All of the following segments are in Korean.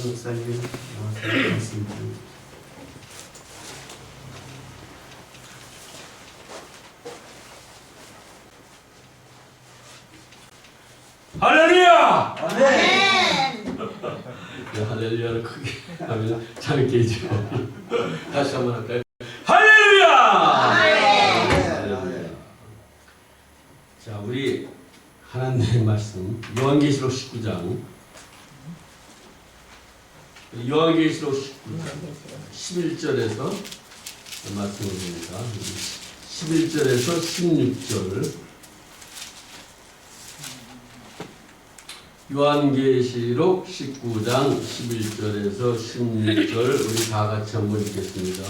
목사님 나와서 말씀 드립니다. 할렐루야! 아멘. 할렐루야를 크게 하면 잠이 깨죠. 다시 한번 할까요? 할렐루야! 할렐루야! 자, 우리 하나님의 말씀 요한계시록 19장 요한계시록 19장 11절에서 말씀을 드립니다. 11절에서 16절 요한계시록 19장 11절에서 16절 우리 다 같이 한번 읽겠습니다.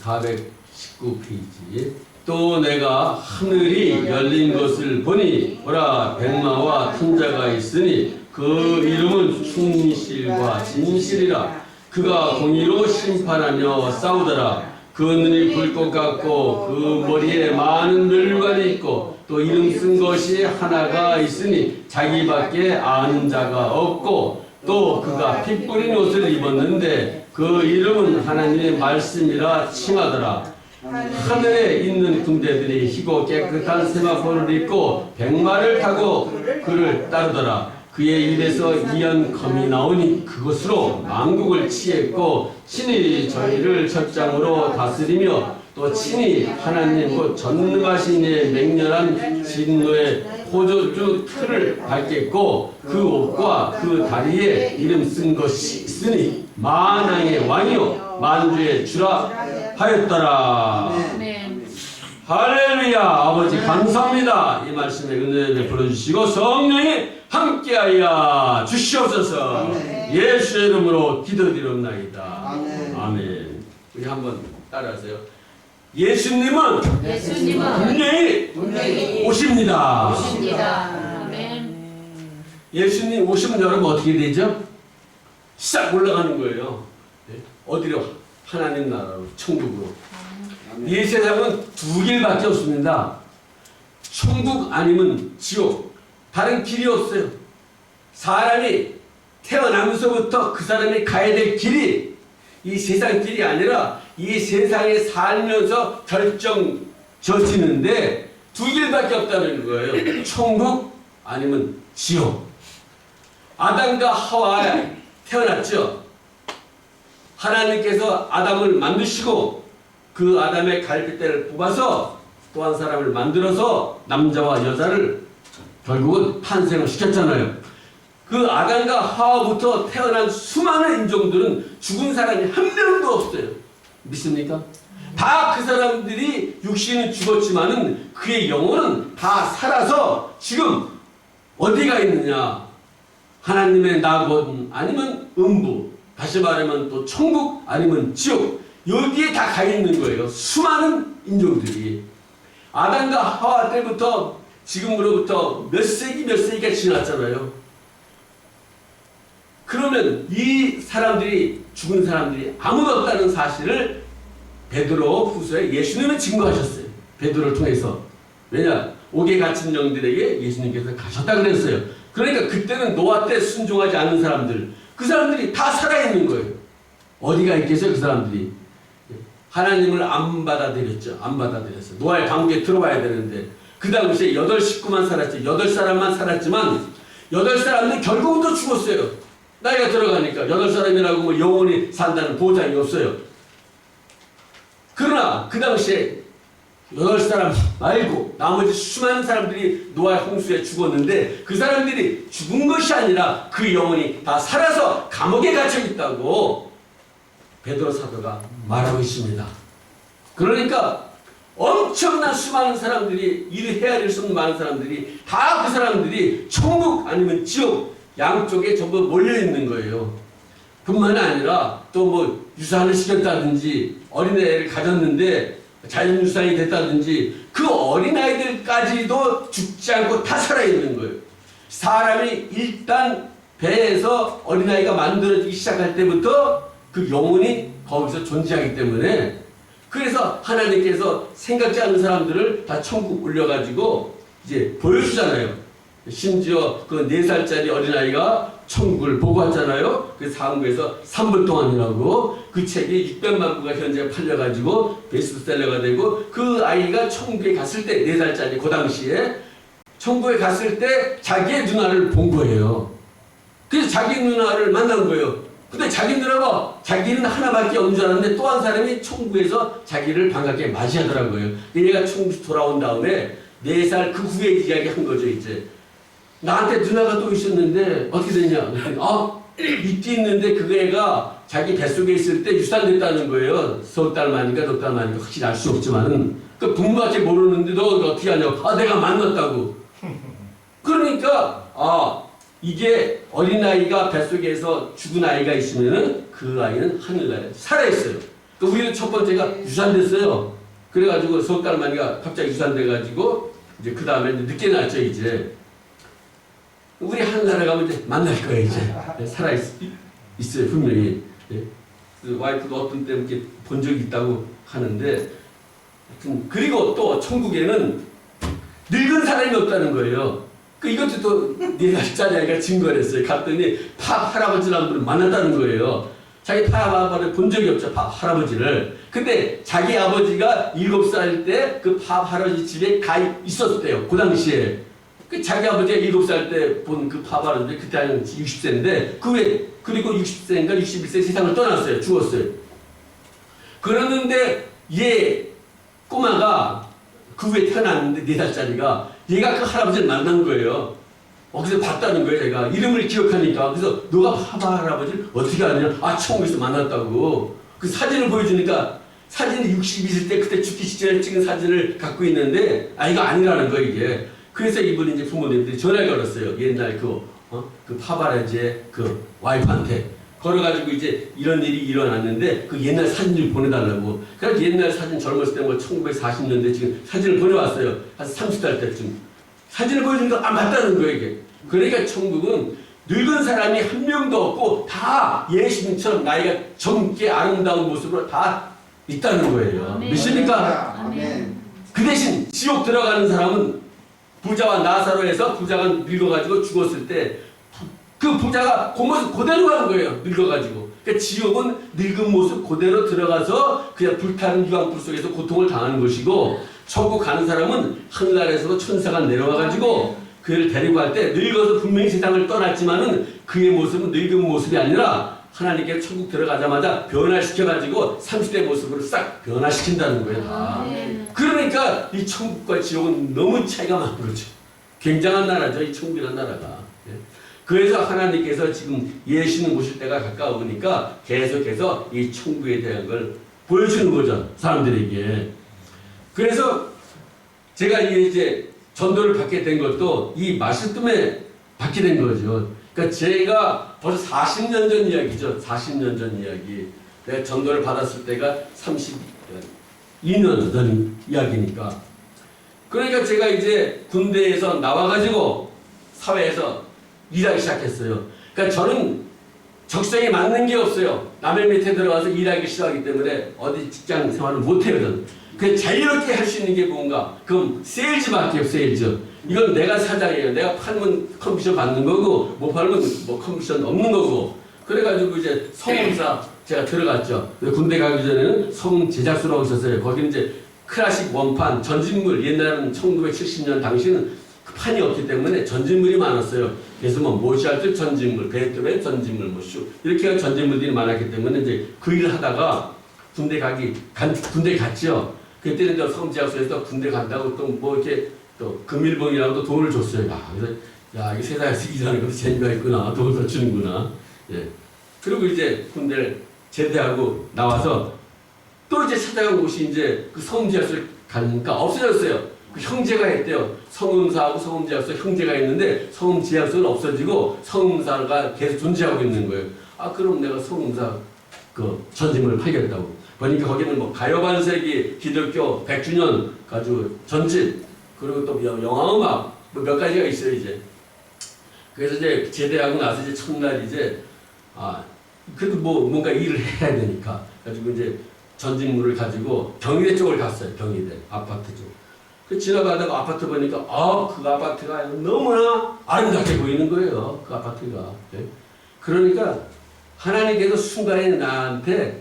419페이지. 또 내가 하늘이 열린 것을 보니 보라 백마와 춘자가 있으니 그 이름은 충실과 진실이라. 그가 공의로 심판하며 싸우더라. 그 눈이 불꽃 같고 그 머리에 많은 멸관이 있고 또 이름 쓴 것이 하나가 있으니 자기밖에 아는 자가 없고 또 그가 피 뿌린 옷을 입었는데 그 이름은 하나님의 말씀이라 칭하더라. 하늘에 있는 군대들이 희고 깨끗한 세마포를 입고 백마를 타고 그를 따르더라. 그의 입에서 이연검이 나오니 그것으로 만국을 치했고 친히 저희를 젖장으로 다스리며 또 친히 하나님 곧 전능하신 이의 맹렬한 진노의 호조주 틀을 밟겠고 그 옷과 그 다리에 이름 쓴 것이 있으니 만왕의 왕이요 만주의 주라 하였더라. 아멘. 할렐루야. 아버지 감사합니다. 이 말씀에 은혜를 베풀어 주시고 성령이 함께하여 주시옵소서. 아멘. 예수의 이름으로 기도드리옵나이다. 아멘. 아멘. 우리 한번 따라하세요. 예수님은 분명히 오십니다. 아멘. 예수님 오시면 여러분 어떻게 되죠? 싹 올라가는 거예요. 어디로? 하나님 나라로, 천국으로. 이 세상은 두 길밖에 없습니다. 천국 아니면 지옥. 다른 길이 없어요. 사람이 태어나면서부터 그 사람이 가야 될 길이 이 세상 길이 아니라 이 세상에 살면서 결정져지는데 두 길밖에 없다는 거예요. 천국 아니면 지옥. 아담과 하와 태어났죠. 하나님께서 아담을 만드시고 그 아담의 갈빗대를 뽑아서 또 한 사람을 만들어서 남자와 여자를 결국은 탄생을 시켰잖아요. 그 아담과 하와부터 태어난 수많은 인종들은 죽은 사람이 한 명도 없어요. 믿습니까? 다 그 사람들이 육신은 죽었지만은 그의 영혼은 다 살아서 지금 어디가 있느냐? 하나님의 낙원 아니면 음부, 다시 말하면 또 천국 아니면 지옥, 여기에 다 가 있는 거예요. 수많은 인종들이. 아담과 하와 때부터 지금으로부터 몇 세기가 지났잖아요. 그러면 이 사람들이, 죽은 사람들이 아무도 없다는 사실을 베드로 후서에 예수님은 증거하셨어요. 베드로를 통해서. 왜냐? 옥에 갇힌 영들에게 예수님께서 가셨다 그랬어요. 그러니까 그때는 노아 때 순종하지 않는 사람들, 그 사람들이 다 살아있는 거예요. 어디가 있겠어요, 그 사람들이? 하나님을 안 받아들였죠. 안 받아들였어요. 노아의 강국에 들어와야 되는데 그 당시에 8 식구만 살았죠. 8사람만 살았지만 8사람은 결국은 또 죽었어요. 나이가 들어가니까 8사람이라고 뭐 영원히 산다는 보장이 없어요. 그러나 그 당시에 8사람 말고 나머지 수많은 사람들이 노아의 홍수에 죽었는데 그 사람들이 죽은 것이 아니라 그 영혼이 다 살아서 감옥에 갇혀 있다고 베드로 사도가 말하고 있습니다. 그러니까 엄청난 수많은 사람들이, 일을 헤아릴 수 없는 많은 사람들이 다 그 사람들이 천국 아니면 지옥 양쪽에 전부 몰려있는 거예요. 뿐만 아니라 또 뭐 유산을 시켰다든지 어린애를 가졌는데 자연유산이 됐다든지 그 어린아이들까지도 죽지 않고 다 살아있는 거예요. 사람이 일단 배에서 어린아이가 만들어지기 시작할 때부터 그 영혼이 거기서 존재하기 때문에, 그래서 하나님께서 생각지 않는 사람들을 다 천국 올려가지고 이제 보여주잖아요. 심지어 그 4살짜리 어린아이가 천국을 보고 왔잖아요. 그 상부에서 3분 동안이라고 그 책이 600만 부가 현재 팔려가지고 베스트셀러가 되고 그 아이가 천국에 갔을 때 4살짜리 그 당시에 천국에 갔을 때 자기의 누나를 본 거예요. 그래서 자기 누나를 만난 거예요. 근데 자기 누나가 자기는 하나밖에 없는 줄 알았는데 또 한 사람이 천국에서 자기를 반갑게 맞이하더라고요. 얘가 천국에서 돌아온 다음에 4살 그 후에 이야기한 거죠. 이제 나한테 누나가 또 있었는데 어떻게 됐냐? 그랬더니 있긴 있는데 그 애가 자기 뱃속에 있을 때 유산됐다는 거예요. 석 달 만인가 넉 달 만인가 확실히 알 수 없지만은 그 부모밖에 모르는데 너 어떻게 하냐고. 내가 만났다고. 그러니까 이게 어린아이가 뱃속에서 죽은 아이가 있으면은 그 아이는 하늘나라에 살아있어요. 그 우리는 첫 번째가 유산됐어요. 그래가지고 석 달 만이가 갑자기 유산돼가지고 이제 그 다음에 늦게 났죠. 이제 우리 하늘나라 가면 이제 만날 거예요. 이제 살아있어요. 분명히. 그 와이프도 어떤 때 이렇게 본 적이 있다고 하는데 하여튼 그리고 또 천국에는 늙은 사람이 없다는 거예요. 이것도 또 4살짜리 아이가 증거를 했어요. 갔더니 할아버지라는 분을 만났다는 거예요. 자기 할아버지를 본 적이 없죠. 할아버지를. 근데 자기 아버지가 7살 때 그 할아버지 집에 가 있었대요. 그 당시에. 자기 아버지가 7살 때 본 그 할아버지 그때 한 60세인데 그 후에 그리고 60세인가 61세 세상을 떠났어요. 죽었어요. 그러는데 얘 꼬마가 그 후에 태어났는데 4살짜리가 얘가 그 할아버지를 만난 거예요. 그래서 봤다는 거예요. 제가 이름을 기억하니까. 그래서 너가 파바 할아버지를 어떻게 아냐? 천국에서 만났다고. 그 사진을 보여주니까 사진이 62세 때 그때 죽기 직전에 찍은 사진을 갖고 있는데 이거 아니라는 거예요. 이게. 그래서 이분이 이제 부모님들이 전화를 걸었어요. 옛날 그 파바라지의 그 와이프한테. 걸어가지고 이제 이런 일이 일어났는데 그 옛날 사진을 보내달라고. 그래서 옛날 사진 젊었을 때 1940년대 지금 사진을 보내왔어요. 한 30달 때쯤. 사진을 보여주니까 맞다는 거예요, 이게. 그러니까 천국은 늙은 사람이 한 명도 없고 다 예수님처럼 나이가 젊게 아름다운 모습으로 다 있다는 거예요. 믿습니까? 그 대신 지옥 들어가는 사람은 부자와 나사로에서 부자가 늙어가지고 죽었을 때 그 부자가 그 모습 그대로 가는 거예요. 늙어가지고. 그러니까 지옥은 늙은 모습 그대로 들어가서 그냥 불타는 유황불 속에서 고통을 당하는 것이고 천국 가는 사람은 하늘나라에서도 천사가 내려와가지고 그를 데리고 갈 때 늙어서 분명히 세상을 떠났지만은 그의 모습은 늙은 모습이 아니라 하나님께 천국 들어가자마자 변화시켜가지고 30대 모습으로 싹 변화시킨다는 거예요. 다. 그러니까 이 천국과 지옥은 너무 차이가 많은 거죠. 굉장한 나라죠. 이 천국이라는 나라가. 그래서 하나님께서 지금 예수님 오실 때가 가까우니까 계속해서 이 천국에 대한 걸 보여주는 거죠. 사람들에게. 그래서 제가 이제 전도를 받게 된 것도 이 말씀 때문에 받게 된 거죠. 그러니까 제가 벌써 40년 전 이야기죠. 40년 전 이야기. 내가 전도를 받았을 때가 32년 전 이야기니까. 그러니까 제가 이제 군대에서 나와가지고 사회에서 일하기 시작했어요. 그러니까 저는 적성에 맞는 게 없어요. 남의 밑에 들어가서 일하기 싫어하기 때문에 어디 직장 생활을 못해요. 저는. 그래서 자유롭게 할 수 있는 게 뭔가? 그럼 세일즈밖에 없어요. 세일즈. 이건 내가 사장이에요. 내가 팔면 커미션 받는 거고 못 팔면 뭐 커미션 없는 거고. 그래가지고 이제 성음사 제가 들어갔죠. 군대 가기 전에는 성 제작소라고 있었어요. 거기는 이제 클래식 원판, 전진물, 옛날에는 1970년 당시는 그 판이 없기 때문에 전진물이 많았어요. 그래서 뭐 모차르트 전진물, 베토벤 전진물, 뭐 슈 이렇게 전진물들이 많았기 때문에 이제 그 일을 하다가 군대 갔죠. 그때는 저 성제학소에서 군대 간다고 또 뭐 이렇게 또 금일봉이라고 또 돈을 줬어요. 그래서 이게 세상에서 일하는 것도 재미가 있구나. 돈을 더 주는구나. 예. 그리고 이제 군대를 제대하고 나와서 또 이제 찾아간 곳이 이제 그 성제학소를 가니까 없어졌어요. 그 형제가 있대요. 성음사하고 성음제약소 형제가 있는데 성음제약소는 없어지고 성음사가 계속 존재하고 있는 거예요. 그럼 내가 성음사 그 전집을 팔겠다고. 보니까 거기는 뭐 가요반세기, 기독교 100주년 가지고 전집 그리고 또 영화음악 뭐 몇 가지가 있어요 이제. 그래서 이제 제대하고 나서 이제 첫날 이제 그래도 뭐 뭔가 일을 해야 되니까 가지고 이제 전직물을 가지고 경희대 쪽을 갔어요. 경희대 아파트 쪽. 그 지나가다가 아파트 보니까 그 아파트가 너무나 아름답게 보이는 거예요. 그 아파트가. 예? 그러니까 하나님께서 순간에 나한테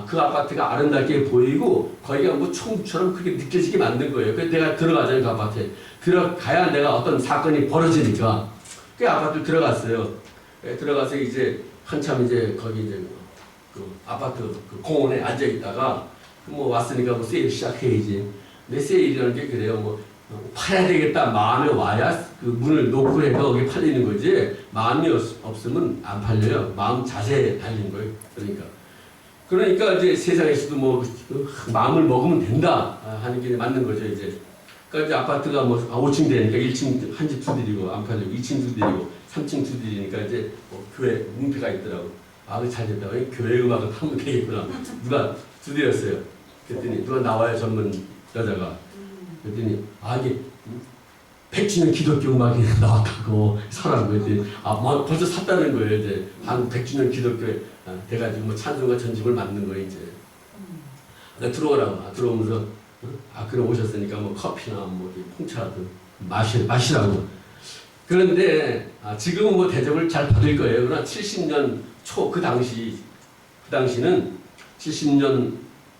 그 아파트가 아름답게 보이고 거기가 뭐 천국처럼 그렇게 느껴지게 만든 거예요. 그래서 내가 들어가잖아요. 그 아파트에. 들어가야 내가 어떤 사건이 벌어지니까 그 아파트를 들어갔어요. 예, 들어가서 이제 한참 이제 거기 이제 그 아파트 그 공원에 앉아 있다가 뭐 왔으니까 뭐 세일 시작해야지. 내 세일이라는 게 그래요. 뭐 팔아야 되겠다 마음에 와야 그 문을 놓고 해서 거기 팔리는 거지. 마음이 없으면 안 팔려요. 마음 자세에 달린 거예요. 그러니까 이제 세상에서도 뭐 마음을 먹으면 된다 하는 게 맞는 거죠. 이제 그러니까 이제 아파트가 뭐 5층 되니까 1층 한 집 두드리고 안 팔리고 2층 두드리고 3층 두드리니까 이제 뭐 교회 문패가 있더라고. 그 잘 됐다. 교회 음악을 하면 되겠구나. 누가 두드렸어요. 그랬더니 누가 나와요. 젊은 여자가. 그랬더니 이게 100주년 기독교 음악이 나왔다고 사라고 했더니 뭐 벌써 샀다는 거예요. 이제 한국 100주년 기독교에 돼가지고 뭐 찬송과 전집을 만든 거예요. 이제 들어오라고. 들어오면서 그래 오셨으니까 뭐 커피나 뭐 홍차라도 마시라고. 그런데 지금은 뭐 대접을 잘 받을 거예요. 그러나 70년 초 그 당시는 70년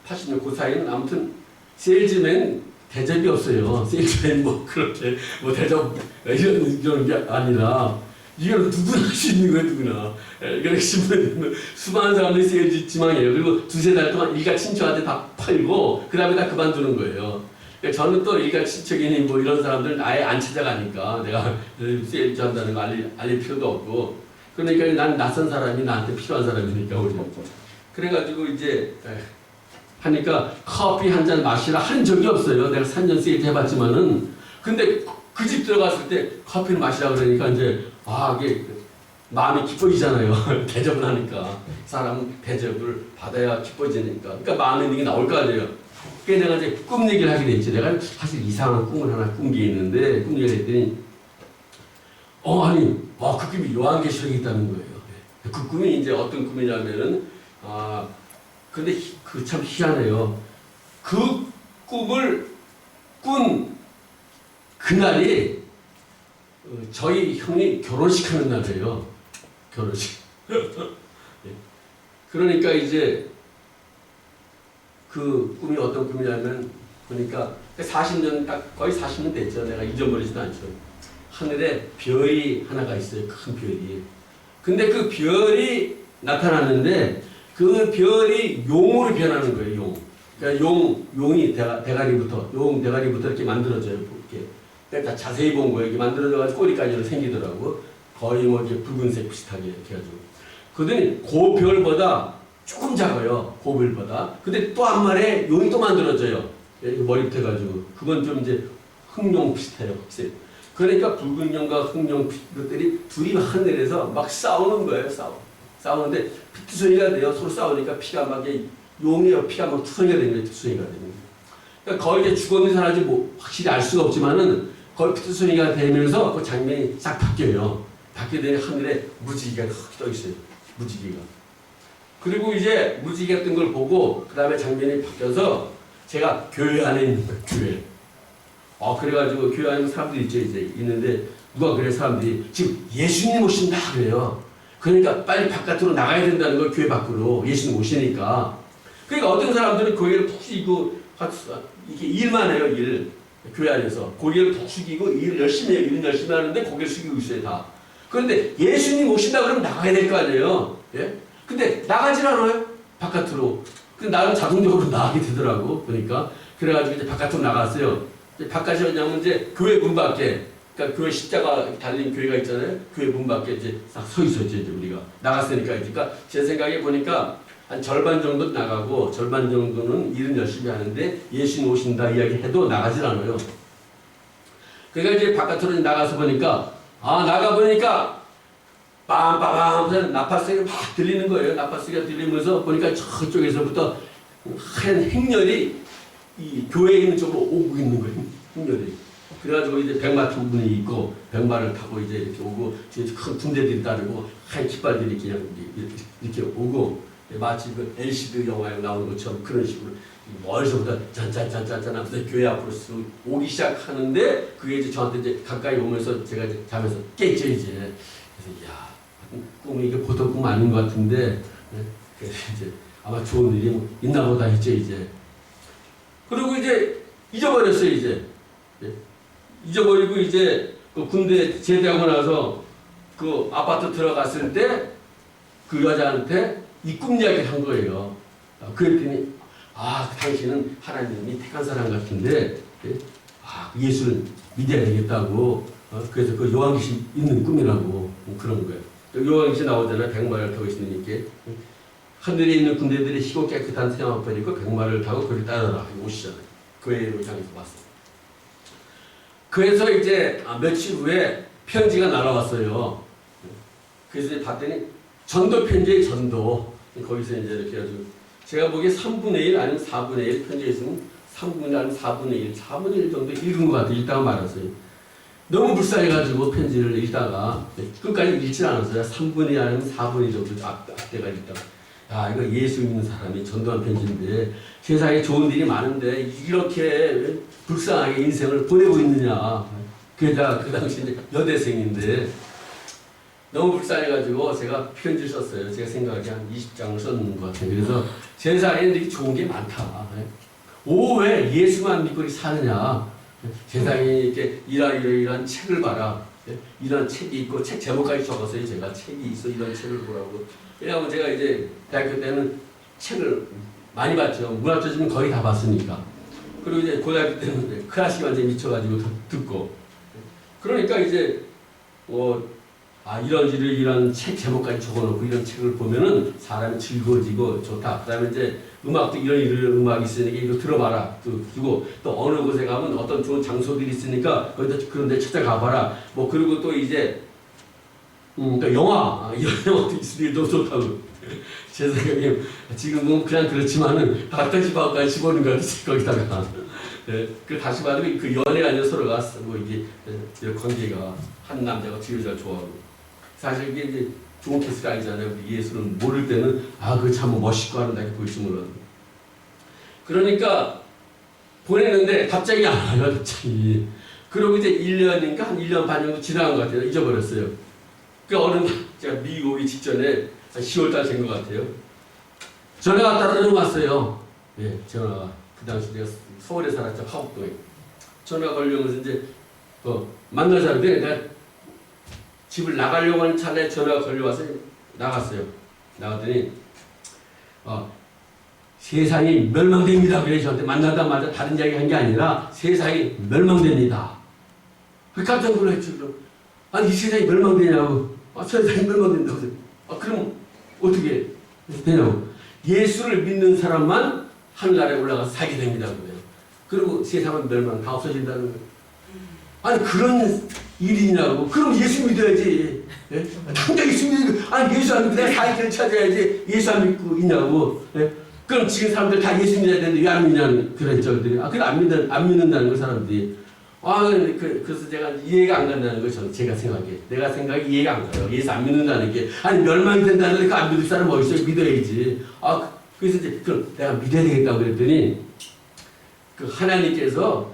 80년 그 사이는 아무튼 세일즈맨 대접이 없어요. 세일즈맨 뭐 그렇게 뭐 대접 이런 게 아니라 이걸 누구나 할 수 있는 거예요. 누구나. 그러니까 신문에 수많은 사람들이 세일즈 지망이에요. 그리고 두세 달 동안 일가 친척한테 다 팔고 그 다음에 다 그만두는 거예요. 그러니까 저는 또 일가 친척이니 뭐 이런 사람들 아예 안 찾아가니까 내가 세일즈 한다는 거 알릴 필요도 없고 그러니까 난 낯선 사람이 나한테 필요한 사람이니까 오히려. 그래가지고 이제 하니까 커피 한 잔 마시라 한 적이 없어요. 내가 3년 세일즈 해봤지만은. 근데 그 집 들어갔을 때 커피를 마시라 그러니까 이제 이게 마음이 기뻐지잖아요. 대접을 하니까. 사람은 대접을 받아야 기뻐지니까. 그러니까 마음에 있는 게 나올 거 아니에요. 그래서 내가 이제 꿈 얘기를 하게 됐지. 내가 사실 이상한 꿈을 하나 꾼 게 있는데 꿈 얘기를 했더니 그 꿈이 요한계시록에 있다는 거예요. 그 꿈이 이제 어떤 꿈이냐면은 근데 그 참 희한해요. 그 꿈을 꾼 그날이 저희 형이 결혼식 하는 날이에요. 결혼식. 그러니까 이제 그 꿈이 어떤 꿈이냐면 그러니까 40년 딱 거의 40년 됐죠. 내가 잊어버리지도 않죠. 하늘에 별이 하나가 있어요. 큰 별이. 근데 그 별이 나타났는데 그 별이 용으로 변하는 거예요. 용. 그러니까 용이 대가리부터 이렇게 만들어져요. 이렇게. 그러니까 자세히 본 거예요. 이렇게 만들어져가지고 꼬리까지 생기더라고. 거의 뭐 이렇게 붉은색 비슷하게 이렇게 해가지고. 그러더니 그 별보다 조금 작아요. 그 별보다. 근데 또 한 마리의 용이 또 만들어져요. 머리부터 해가지고. 그건 좀 이제 흑룡 비슷해요. 흑색. 그러니까 붉은 용과 흑룡 것들이 둘이 하늘에서 막 싸우는 거예요. 싸우는데 피투 소리가 돼요. 서로 싸우니까 피가 막 용이요 피가 막 투성이가 되는 거예요. 투성이가 되는 거예요. 그러니까 거의 이제 죽었는 사람인지 뭐 확실히 알 수가 없지만은 거의 피투 소리가 되면서 그 장면이 싹 바뀌어요. 바뀌게 되면 하늘에 무지개가 떠 있어요. 무지개가. 그리고 이제 무지개가 뜬 걸 보고 그 다음에 장면이 바뀌어서 제가 교회 안에 있는 거예요. 교회. 그래가지고 교회 안에 사람들이 이제 있는데 누가 그래 사람들이 지금 예수님 오신다 그래요. 그러니까 빨리 바깥으로 나가야 된다는 걸 교회 밖으로 예수님 오시니까. 그러니까 어떤 사람들은 고개를 푹 숙이고 이렇게 일만 해요. 일. 교회 안에서 고개를 푹 숙이고 일을 열심히 해요. 일은 열심히 하는데 고개를 숙이고 있어요. 다. 그런데 예수님 오신다 그러면 나가야 될 거 아니에요. 예? 근데 나가질 않아요. 바깥으로. 근데 나는 자동적으로 나가게 되더라고. 그러니까 그래가지고 이제 바깥으로 나갔어요. 바깥이 어디냐면 이제 교회 문 밖에, 그러니까 교회 십자가 달린 교회가 있잖아요. 교회 문 밖에 이제 싹 서 있었죠. 이제 우리가 나갔으니까. 그러니까 제 생각에 보니까 한 절반 정도 나가고 절반 정도는 일은 열심히 하는데 예수님 오신다 이야기 해도 나가질 않아요. 그러니까 이제 바깥으로 나가서 보니까 나가 보니까 빰빰빰 하면서 나팔소리가 막 들리는 거예요. 나팔소리가 들리면서 보니까 저쪽에서부터 하얀 행렬이 이 교회에 있는 쪽으로 오고 있는 거예요. 행렬이. 그래가지고 이제 백마 두 분이 있고 백마를 타고 이제 이렇게 오고 뒤에 큰 군대들이 따르고 하얀 깃발들이 그냥 이렇게 오고 마치 그 LCD 영화에 나오는 것처럼 그런 식으로 멀리서부터 짠짠짠짠짠 하면서 교회 앞으로 쓱 오기 시작하는데 그게 이제 저한테 이제 가까이 오면서 제가 이제 자면서 깼죠 이제. 그래서 야 꿈이 이게 보통 꿈 아닌 것 같은데 그래서 이제 아마 좋은 일이 있나 보다 했죠 이제. 그리고 이제 잊어버렸어요 이제. 잊어버리고 이제 그 군대 제대하고 나서 그 아파트 들어갔을 때 그 여자한테 이 꿈 이야기를 한 거예요. 그랬더니 당신은 하나님이 택한 사람 같은데 예수를 믿어야 되겠다고. 그래서 그 요한계시 있는 꿈이라고 그런 거예요. 요한계시 나오잖아요. 백마를 타고 있는 이렇게 하늘에 있는 군대들이 희고 깨끗한 태양을 버리고 백마를 타고 그를 따르라 오시잖아요. 교회로 향해서 왔어요. 그래서 이제 며칠 후에 편지가 날아왔어요. 그래서 봤더니 전도 편지에 전도. 거기서 이제 이렇게 해가지고 제가 보기에 3분의 1 아니면 4분의 1 편지에 있으면 3분의 1 아니면 4분의 1, 4분의 1 정도 읽은 것 같아요. 읽다가 말았어요. 너무 불쌍해가지고 편지를 읽다가 끝까지 읽지 않았어요. 3분의 1 아니면 4분의 1 정도 앞대가 읽다가 이거 예수 믿는 사람이 전도한 편지인데 세상에 좋은 일이 많은데 이렇게 불쌍하게 인생을 보내고 있느냐. 게다가 그 당시 이제 여대생인데 너무 불쌍해가지고 제가 편지를 썼어요. 제가 생각에 한 20장을 썼는 것 같아요. 그래서 세상에 이렇게 좋은 게 많다. 왜 예수만 믿고 사느냐. 세상에 이렇게 이러이러한 책을 봐라. 이런 책이 있고 책 제목까지 적었어요. 제가 책이 있어 이런 책을 보라고. 왜냐하면 제가 이제 대학교 때는 책을 많이 봤죠. 문학저지는 거의 다 봤으니까. 그리고 이제 고등학교 때는 클래식 완전히 미쳐가지고 듣고. 그러니까 이제 이런 책 제목까지 적어놓고 이런 책을 보면은 사람이 즐거워지고 좋다. 그 다음에 이제 음악도 이런 음악이 있으니까 이거 들어봐라. 그리고 또 어느 곳에 가면 어떤 좋은 장소들이 있으니까 거기다 그런 데 찾아가봐라. 그리고 또 이제 또 영화 이런 영화도 있으니까 더 좋다고. 제 생각에 지금은 그냥 그렇지만은 다시 봐까지 집어넣는 거 같아요. 거기다가. 그 다시 봐도 그 연애가 아니라 서로가 이게 관계가 한 남자가 두 여자를 좋아하고. 사실 이게 이제 좋은 케이스가 아니잖아요. 우리 예수는 모를 때는 그거 참 멋있고 하는 다 보일지 몰라도. 그러니까 보냈는데 답장이 안 와요. 갑자기. 그리고 이제 1년인가 한 1년 반 정도 지나간 것 같아요. 잊어버렸어요. 그 어느 날 제가 미국 오기 직전에 10월달 된 것 같아요. 전화가 따르릉 왔어요. 전화가. 그 당시 내가 서울에 살았죠. 화곡동에. 전화가 걸려오면서 이제 만나자는데 내가 집을 나가려고 하는 찰나에 전화가 걸려와서 나갔어요. 나갔더니 세상이 멸망됩니다. 그래 저한테 만나자마자 다른 이야기 한 게 아니라 세상이 멸망됩니다. 깜짝 놀랐죠. 이 세상이 멸망되냐고. 세상이 멸망된다고. 그럼 어떻게 되냐고. 예수를 믿는 사람만 하늘나라에 올라가서 살게 됩니다. 그리고 세상은 멸망 다 없어진다는 거예요. 그런 일이냐고. 그럼 예수 믿어야지. 당장 예수 믿고 예수 안 믿고 내가 살 길을 찾아야지. 예수 안 믿고 있냐고. 그럼 지금 사람들 다 예수 믿어야 되는데 왜 안 믿냐는 그런 저들이. 그래 안 믿는다는 거 사람들이. 그래서 제가 이해가 안 간다는 거 제가 생각해. 내가 생각이 이해가 안 가요. 예수 안 믿는다는 게 멸망이 된다는 거 안 믿을 사람 어디 있어요? 믿어야지. 그래서 이제 그럼 내가 믿어야 되겠다고 그랬더니 그 하나님께서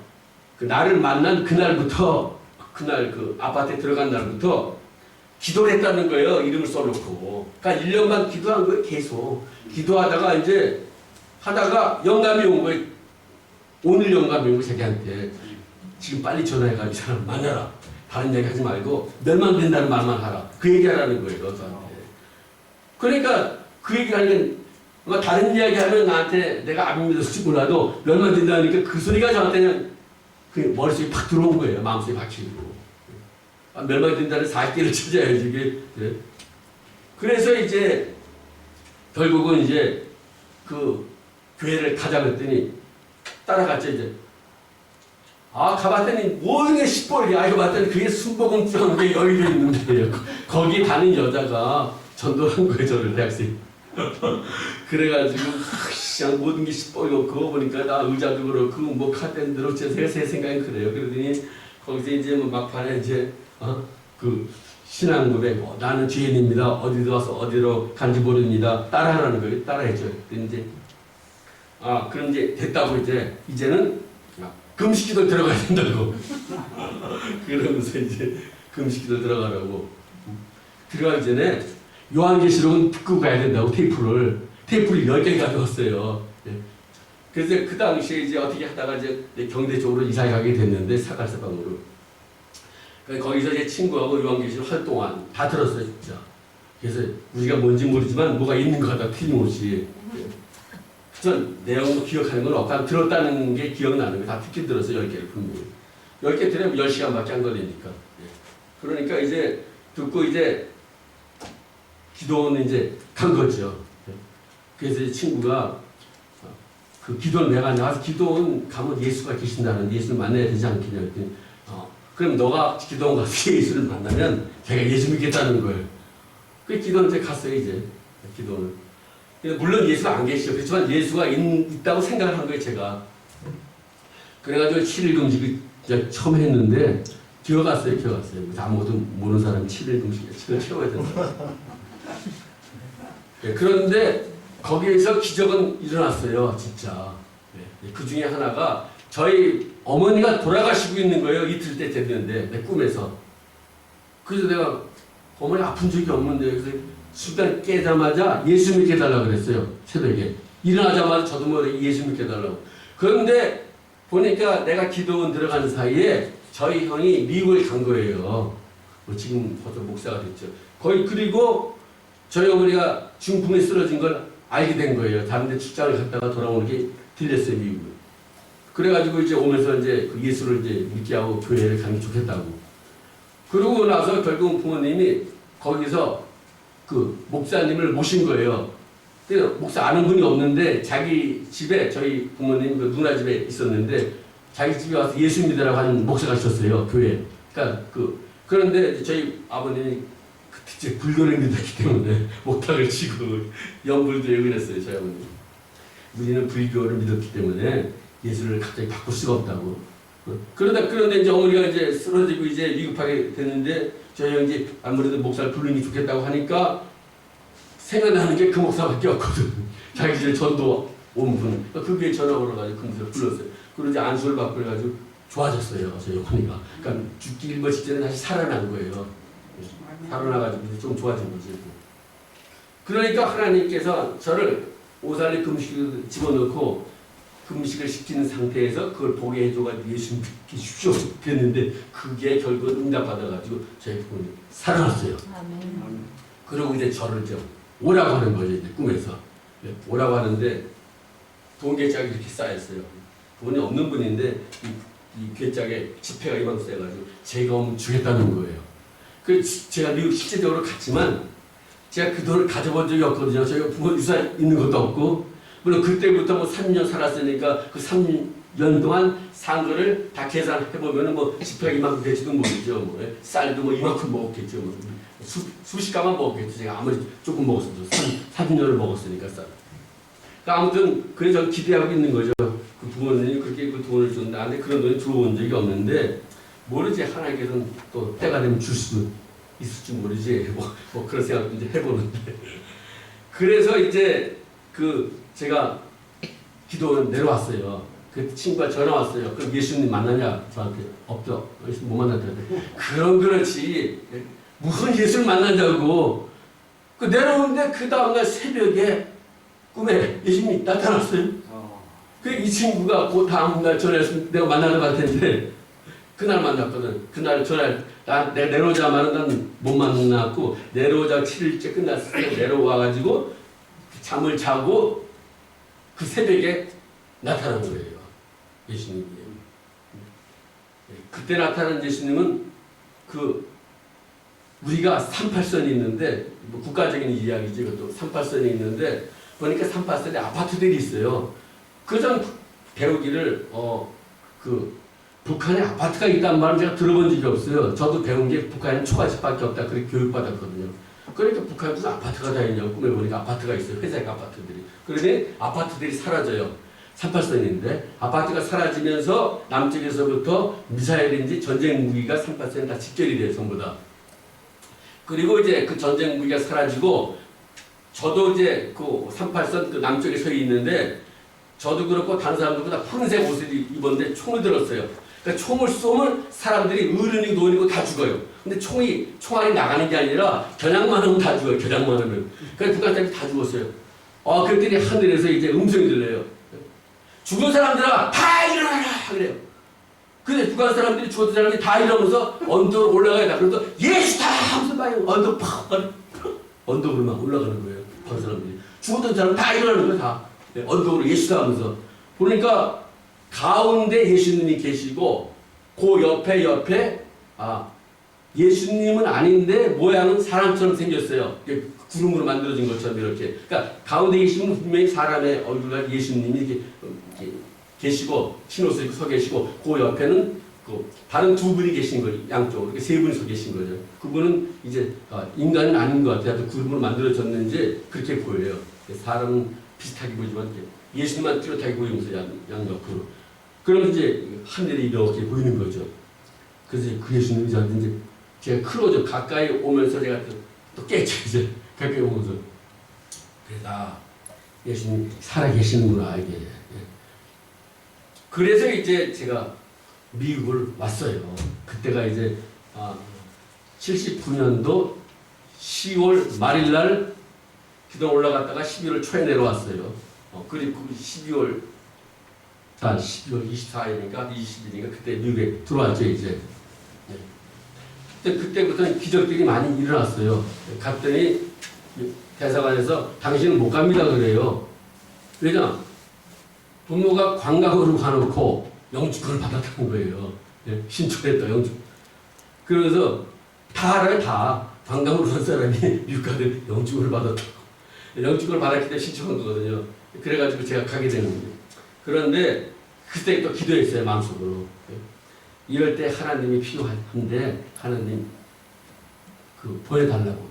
그 나를 만난 그날부터 그날 그 아파트에 들어간 날부터 기도를 했다는 거예요. 이름을 써놓고. 그러니까 1년간 기도한 거예요. 계속. 기도하다가 이제 하다가 영감이 온 거예요. 오늘 영감이 온 거예요. 자기한테. 지금 빨리 전화해가지고 이 사람 만나라. 다른 얘기 하지 말고 멸망된다는 말만 하라. 그 얘기 하라는 거예요. 저한테. 그러니까 그 얘기 하려면 다른 이야기 하면 나한테 내가 안 믿었을지 몰라도 멸망된다니까 그 소리가 저한테는 그 머릿속에 팍 들어온 거예요. 마음속에 박히고. 멸망이 된다는 사기를 찾아야지. 이게. 그래서 이제 결국은 이제 그 교회를 가자 그랬더니 따라갔죠. 이제. 가봤더니 모든 게 시뻘이야. 이거 봤더니 그게 순복음주한게 여의도에 있는 데예요. 거기 가는 여자가 전도한 거예요. 저를 대학생. 그래가지고 모든 게 시뻘고 그거 보니까 나 의자도 그렇고 카텐들로 제 생각엔 그래요. 그러더니 거기서 이제 막판에 이제 그 신앙 고백, 나는 죄인입니다. 어디로 와서 어디로 간지 모릅니다. 따라하라는 거예요. 따라해줘요. 이제 그럼 이제 됐다고 이제는 금식기도 들어가야 된다고. 그러면서 이제 금식기도 들어가라고. 들어가기 전에 요한계시록은 듣고 가야 된다고 테이프를 10개 가져왔어요. 그래서 그 당시에 이제 어떻게 하다가 이제 경대 쪽으로 이사 가게 됐는데 사갈사방으로. 거기서 제 친구하고 요한계시록 활동한 다 들었어요 진짜. 그래서 우리가 뭔지 모르지만 뭐가 있는 것 같다 틀림없이. 전 내용도 기억하는 건 없고 들었다는 게 기억나는 거예요. 다 듣긴 들었어요 10개를 분명히. 10개 들으면 10시간밖에 안 걸리니까. 그러니까 이제 듣고 이제 기도는 이제 간 거죠. 그래서 친구가 그 기도는 내가 나가서 기도는 가면 예수가 계신다는 예수를 만나야 되지 않겠냐 했더니 그럼 너가 기도원 가서 예수를 만나면 제가 예수 믿겠다는 거예요. 그 기도는 이제 갔어요 이제 기도는. 물론 예수가 안 계시죠. 그렇지만 예수가 있다고 생각을 한 거예요 제가. 그래가지고 7일 금식을 처음 했는데 기어갔어요. 아무것도 모르는 사람이 7일 금식에 7을 채워야 된다. 그런데 거기에서 기적은 일어났어요 진짜. 그 중에 하나가 저희 어머니가 돌아가시고 있는 거예요. 이틀 때 됐는데 내 꿈에서. 그래서 내가 어머니 아픈 적이 없는데 그래서 순간 깨자마자 예수 믿게 해달라고 그랬어요. 새벽에. 일어나자마자 저도 뭐 예수 믿게 해달라고. 그런데 보니까 내가 기도원 들어가는 사이에 저희 형이 미국에 간 거예요. 지금 벌써 목사가 됐죠. 거의 그리고 저희 어머니가 중풍에 쓰러진 걸 알게 된 거예요. 다른 데 출장을 갔다가 돌아오는 게 들렸어요, 미국에. 그래가지고 이제 오면서 이제 그 예수를 이제 믿게 하고 교회를 가는 게 좋겠다고. 그러고 나서 결국 부모님이 거기서 그 목사님을 모신 거예요. 목사 아는 분이 없는데 자기 집에 저희 부모님 그 누나 집에 있었는데 자기 집에 와서 예수 믿으라고 하는 목사가 있었어요, 교회. 그러니까 그런데 저희 아버님이 그때 불교를 믿었기 때문에 목탁을 치고 연불도 하고 그랬어요, 저희 아버님. 우리는 불교를 믿었기 때문에 예수를 갑자기 바꿀 수가 없다고. 그런데 이제 어머니가 이제 쓰러지고 이제 위급하게 됐는데 저희 형이 이제 아무래도 목사를 부르는 게 좋겠다고 하니까 생각나는 게 그 목사밖에 없거든. 자기 집에 전도 온 분. 그 교회 전화 걸어가지고 그 목사를 불렀어요. 그리고 이제 안수를 받고 그래가지고 좋아졌어요, 저희 어머니가. 그러니까 죽기 일보 직전에 다시 살아난 거예요. 살아나가지고 좀 좋아진 거지. 그러니까 하나님께서 저를 오살리 금식을 집어넣고 금식을 시키는 상태에서 그걸 보게 해줘가지고 예수 믿기십시오 됐는데 그게 결국은 응답받아가지고 저희 부모님 살아났어요. 그리고 이제 저를 이제 오라고 하는 거죠. 이제 꿈에서 오라고 하는데 돈계짝이 이렇게 쌓였어요. 돈이 없는 분인데 이 괴짝에 지폐가 이만큼 쌓여가지고 제가 오면 주겠다는 거예요. 그 제가 미국 실제적으로 갔지만 제가 그 돈을 가져본 적이 없거든요. 저희가 부모 유산 있는 것도 없고 물론 그때부터 뭐 3년 살았으니까 그 3년 동안 산 거를 다 계산해보면 뭐 지폐가 이만큼 될지도 모르죠. 뭐 쌀도 뭐 이만큼 먹었겠죠. 뭐 수십 가만 먹었겠죠. 제가 아무리 조금 먹었어도 30년을 먹었으니까 쌀. 그러니까 아무튼 그래서 기대하고 있는 거죠. 그 부모님이 그렇게 그 돈을 줬는데 나한테 그런 돈이 들어온 적이 없는데 모르지 하나님께서는 또 때가 되면 줄 수도 있을지 모르지 뭐 그런 생각도 이제 해보는데 그래서 이제 제가 기도 내려왔어요. 그 친구가 전화 왔어요. 그럼 예수님 만나냐? 저한테 없죠. 예수님 못 만났다는데 그렇지 무슨 예수를 만나자고 그 내려오는데 그 다음날 새벽에 꿈에 예수님이 나타났어요. 그 이 친구가 그 다음날 전화해서 내가 만나러 갈 텐데 그날 만났거든. 그날 전화 내가 내려오자마자 난 못 만났고 내려오자 7일째 끝났어요. 내려와가지고 잠을 자고 그 새벽에 나타난 거예요. 예수님이. 그때 나타난 예수님은 우리가 38선이 있는데 뭐 국가적인 이야기지 그것도 38선이 있는데 보니까 38선에 아파트들이 있어요. 그전 배우기를 북한에 아파트가 있다는 말은 제가 들어본 적이 없어요. 저도 배운 게 북한에는 초가집밖에 없다 그렇게 교육받았거든요. 그러니까 북한에도 아파트가 다 있냐고 꿈에 보니까 아파트가 있어요. 회색 아파트들이. 그런데 아파트들이 사라져요. 38선인데 아파트가 사라지면서 남쪽에서부터 미사일인지 전쟁 무기가 38선에 다 집결이 돼요. 전부 다. 그리고 이제 그 전쟁 무기가 사라지고 저도 이제 그 38선 그 남쪽에 서 있는데 저도 그렇고 다른 사람들보다 푸른색 옷을 입었는데 총을 들었어요. 그러니까 총을 쏘면 사람들이 어른이고 노인이고 다 죽어요. 근데 총알이 나가는 게 아니라 겨냥만 하면 다 죽어요. 겨냥만 하면. 그래서 북한 사람들이 다 죽었어요. 그랬더니 하늘에서 이제 음성이 들려요. 죽은 사람들아 다 일어나라 그래요. 근데 북한 사람들이 죽었던 사람이 다 일어나면서 언덕으로 올라가야 돼. 그래서 예수다 하면서 막 언덕 팍 언덕으로 막 올라가는 거예요. 북한 사람들이 죽었던 사람 다 일어나는 거예요. 다 언덕으로 예수다 하면서 보니까 가운데 예수님이 계시고 그 옆에 예수님은 아닌데 모양은 사람처럼 생겼어요. 구름으로 만들어진 것처럼 이렇게. 그러니까 가운데 계시면 분명히 사람의 얼굴과 예수님이 이렇게 계시고 흰옷을 입고 서 계시고 그 옆에는 그 다른 두 분이 계신 거예요. 양쪽으로 이렇게 세 분이 서 계신 거죠. 그분은 이제 인간은 아닌 것 같아요. 구름으로 만들어졌는지 그렇게 보여요. 사람은 비슷하게 보이지만 예수님만 뚜렷하게 보이면서 양옆으로. 그러면 이제 하늘이 이렇게 보이는 거죠. 그래서 그 예수님이 저한테 이제 제가 크로즈 가까이 오면서 제가 또 깨쳐 이제 가까이 오면서 그래서 예수님 살아 계시는구나 이게. 그래서 이제 제가 미국을 왔어요. 그때가 이제 79년도 10월 말일날 기도 올라갔다가 12월 초에 내려왔어요. 그리고 12월 24일인가 20일인가 그때 미국에 들어왔죠 이제. 그때부터는 기적들이 많이 일어났어요. 갔더니 대사관에서 당신은 못 갑니다 그래요. 왜냐? 부모가 관광으로 가놓고 영주권을 받았다는 거예요. 신청했다 영주. 그래서 다 알아요 다. 관광으로 간 사람이 미국 가서 영주권을 받았다고. 영주권을 받았기 때문에 신청한 거거든요. 그래가지고 제가 가게 되는 거예요. 그런데 그때 또 기도했어요 마음속으로. 이럴 때 하나님이 필요한데 하나님 보내달라고.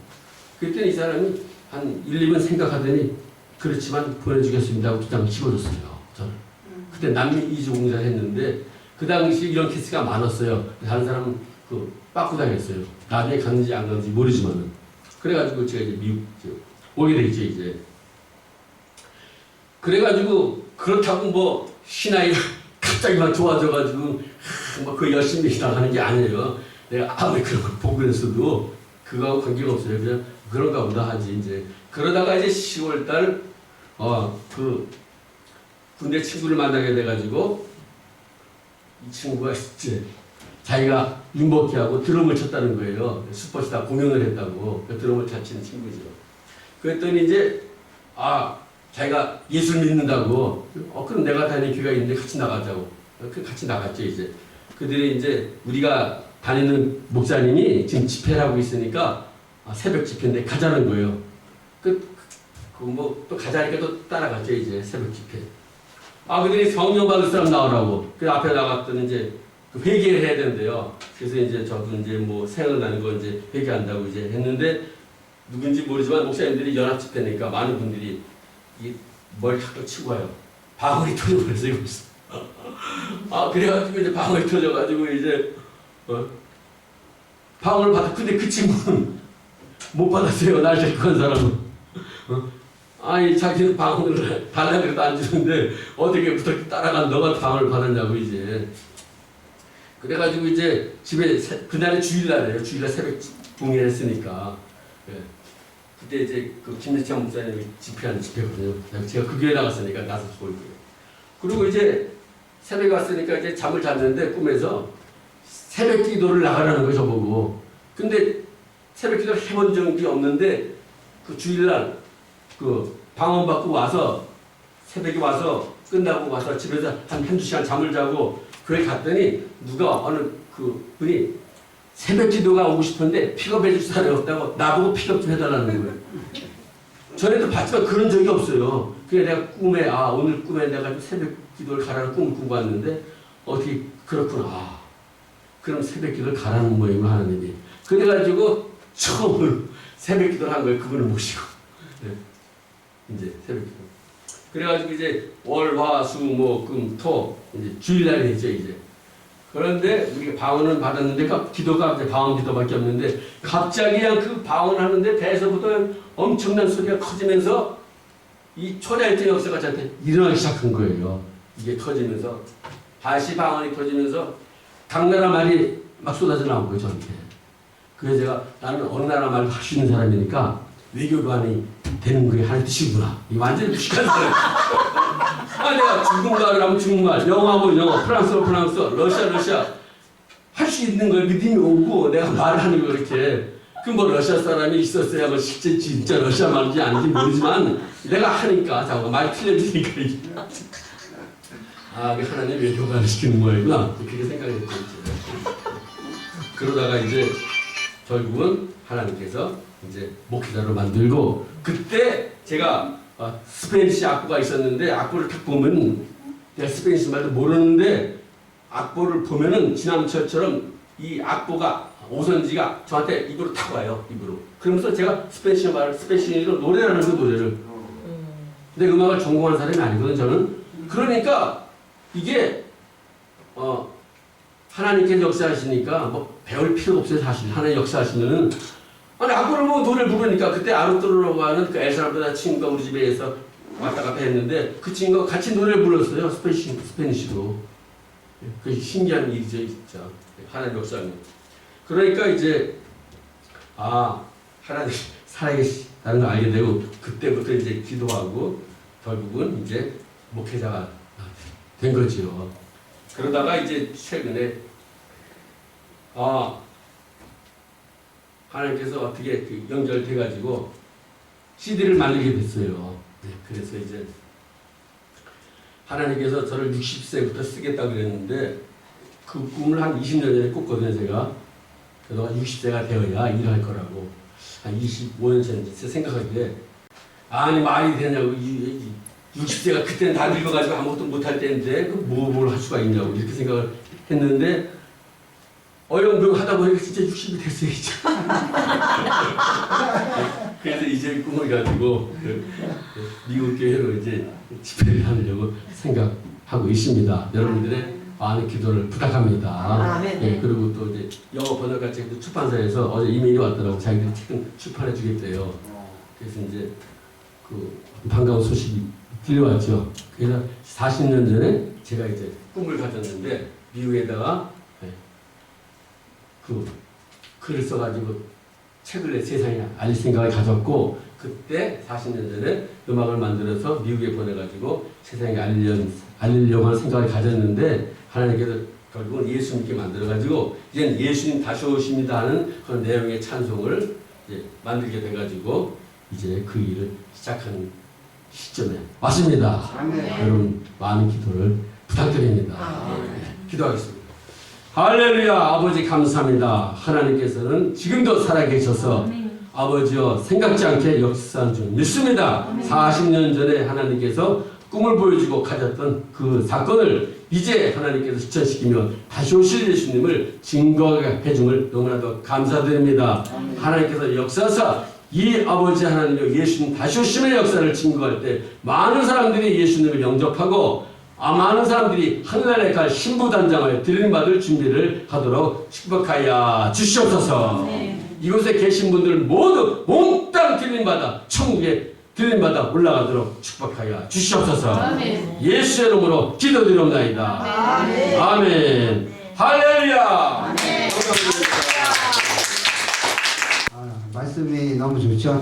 그랬더니 이 사람이 한 1, 2분 생각하더니 그렇지만 보내주겠습니다 하고 기장 집어줬어요. 저를. 그때 남미 이주 공사를 했는데 그 당시 이런 케이스가 많았어요. 다른 사람은 빠꾸 당했어요. 나중에 갔는지 안 갔는지 모르지만은. 그래가지고 제가 이제 미국 오게 되겠죠 이제. 그래가지고 그렇다고 뭐 신앙이 갑자기 막 좋아져가지고 그 열심히 나가는 게 아니에요. 내가 아무리 그런 걸 보고 그랬어도 그거하고 관계가 없어요. 그냥 그런가 보다 하지 이제. 그러다가 이제 10월달 그 군대 친구를 만나게 돼가지고 이 친구가 이제 자기가 윤복희하고 드럼을 쳤다는 거예요. 슈퍼스타 공연을 했다고. 그 드럼을 잘 치는 친구죠. 그랬더니 이제 자기가 예술 믿는다고. 그럼 내가 다니는 교회가 있는데 같이 나가자고. 같이 나갔죠 이제. 그들이 이제 우리가 다니는 목사님이 지금 집회를 하고 있으니까 새벽 집회인데 가자는 거예요. 또 가자니까 또 따라갔죠 이제 새벽 집회. 그들이 성령 받을 사람 나오라고. 그 앞에 나갔더니 이제 회개를 해야 된대요. 그래서 이제 저도 이제 뭐 생각나는 거 이제 회개한다고 이제 했는데 누군지 모르지만 목사님들이 연합 집회니까 많은 분들이 이 머리 탁 치고 와요. 방울이 터져버렸어요. 그래가지고 이제 방울이 터져가지고 이제 방울을 받아. 근데 그 친구는 못 받았어요. 날 데리고 간 사람은. 자기는 방울을 달라고 해도 안 주는데 어떻게 부탁 따라간 너가 방울을 받았냐고 이제. 그래가지고 이제 집에 그날이 주일날이에요. 주일날 새벽 봉해를 했으니까. 그때 이제 그 김대창 목사님이 집회하는 집회거든요. 제가 그 교회 나갔으니까 나서 보이고요. 그리고 이제 새벽에 왔으니까 이제 잠을 잤는데 꿈에서 새벽 기도를 나가라는 거예요, 저보고. 근데 새벽 기도를 해본 적이 없는데 그 주일날 방언 받고 와서 새벽에 와서 끝나고 와서 집에서 한두 시간 잠을 자고 교회 갔더니 누가 어느 분이 새벽 기도가 오고 싶은데 픽업해 줄 사람이 없다고 나보고 픽업 좀 해달라는 거예요. 전에도 봤지만 그런 적이 없어요. 그래서 내가 꿈에 오늘 꿈에 내가 새벽 기도를 가라는 꿈을 꾸고 왔는데 어떻게 그렇구나. 그럼 새벽 기도를 가라는 모임을 하나님이. 그래가지고 처음으로 새벽 기도를 한 거예요. 그분을 모시고. 이제 새벽 기도. 그래가지고 이제 월, 화, 수, 목, 금, 토 이제 주일날이 되죠 이제. 그런데 우리가 방언은 받았는데 기도가 이제 방언 기도밖에 없는데 갑자기 그냥 그 방언하는데 배에서부터 엄청난 소리가 커지면서 이 초자일적 역사가 저한테 일어나기 시작한 거예요. 이게 터지면서 다시 방언이 터지면서 각 나라 말이 막 쏟아져 나온 거예요, 저한테. 그래서 제가 나는 어느 나라 말을 할 수 있는 사람이니까 외교관이 되는 거에 하는 뜻이구나. 이 완전히 무식한 사람. 내가 중국말을 하면 중국말, 영어하면 영어, 프랑스어 프랑스어, 러시아 할 수 있는 거에 믿음이 오고 내가 말하는 거 이렇게. 그 뭐 러시아 사람이 있었어야 뭐 실제 진짜 러시아 말인지 아닌지 모르지만 내가 하니까 자꾸 말이 틀려지니까 그 하나님 외교관을 시키는 거구나 그렇게 생각했죠. 그러다가 이제 결국은 하나님께서 이제 목회자로 만들고 그때 제가 스페니시 악보가 있었는데 악보를 딱 보면 내가 스페니시 말도 모르는데 악보를 보면은 지난철처럼 이 악보가 오선지가 저한테 입으로 탁 와요. 입으로. 그러면서 제가 스페니시로 노래를 하는 그 노래를. 근데 음악을 전공하는 사람이 아니거든 저는. 그러니까 이게 하나님께서 역사하시니까 뭐 배울 필요가 없어요 사실. 하나님 역사하시면은 악보를 보고 노래를 부르니까 그때 아르토르라고 하는 그 엘사르바도르 친구가 우리 집에서 왔다 갔다 했는데 그 친구가 같이 노래를 불렀어요. 스페니시로. 그 신기한 일이죠 진짜. 하나님 역사는. 그러니까 이제 하나님 살아계시다는 걸 알게 되고 그때부터 이제 기도하고 결국은 이제 목회자가 된 거죠. 그러다가 이제 최근에 하나님께서 어떻게 연결돼 가지고 CD를 만들게 됐어요. 그래서 이제 하나님께서 저를 60세부터 쓰겠다고 그랬는데 그 꿈을 한 20년 전에 꿨거든요 제가. 그래서 60세가 되어야 일할 거라고 한 25년 전에 생각하기에 아니 말이 되냐고 60세가 그때는 다 늙어가지고 아무것도 못할 때인데 뭘 할 수가 있냐고 이렇게 생각을 했는데 어영부영 하다 보니까 진짜 60이 됐어요 이제. 그래서 이제 꿈을 가지고 미국 교회로 이제 집회를 하려고 생각하고 있습니다. 여러분들의 많은 기도를 부탁합니다. 그리고 또 이제 영어 번역가 책도 출판사에서 어제 이메일이 왔더라고. 자기들이 책 출판해 주겠대요. 그래서 이제 그 반가운 소식이 들려왔죠. 그래서 40년 전에 제가 이제 꿈을 가졌는데 미국에다가 그 글을 써가지고 책을 내 세상에 알릴 생각을 가졌고 그때 40년 전에 음악을 만들어서 미국에 보내가지고 세상에 알리려고 하는 생각을 가졌는데 하나님께서 결국은 예수 믿게 만들어가지고 이제 예수님 다시 오십니다 하는 그런 내용의 찬송을 이제 만들게 돼가지고 이제 그 일을 시작하는 시점에 왔습니다. 여러분 많은 기도를 부탁드립니다. 기도하겠습니다. 할렐루야. 아버지 감사합니다. 하나님께서는 지금도 살아계셔서 아버지여 생각지 않게 역사한 줄 믿습니다. 40년 전에 하나님께서 꿈을 보여주고 가졌던 그 사건을 이제 하나님께서 실천시키며 다시 오실 예수님을 증거해 줌을 너무나도 감사드립니다. 하나님께서 역사사 이 아버지 하나님의 예수님 다시 오심의 역사를 증거할 때 많은 사람들이 예수님을 영접하고 많은 사람들이 하늘나라에 갈 신부단장을 드림받을 준비를 하도록 축복하여 주시옵소서. 이곳에 계신 분들 모두 몽땅 드림받아 천국에 드림받아 올라가도록 축복하여 주시옵소서. 예수의 이름으로 기도드리옵나이다. 아멘. 할렐루야. 말씀이 너무 좋죠.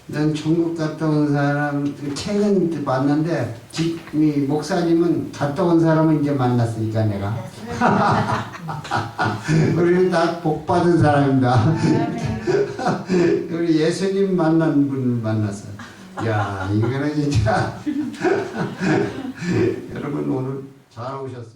난 천국 갔다 온 사람 책은 봤는데 이 목사님은 갔다 온 사람은 이제 만났으니까 내가 우리는 다 복 받은 사람입니다. 우리 예수님 만난 분을 만났어요. 야 이거는 진짜 여러분 오늘 잘 오셨습니다.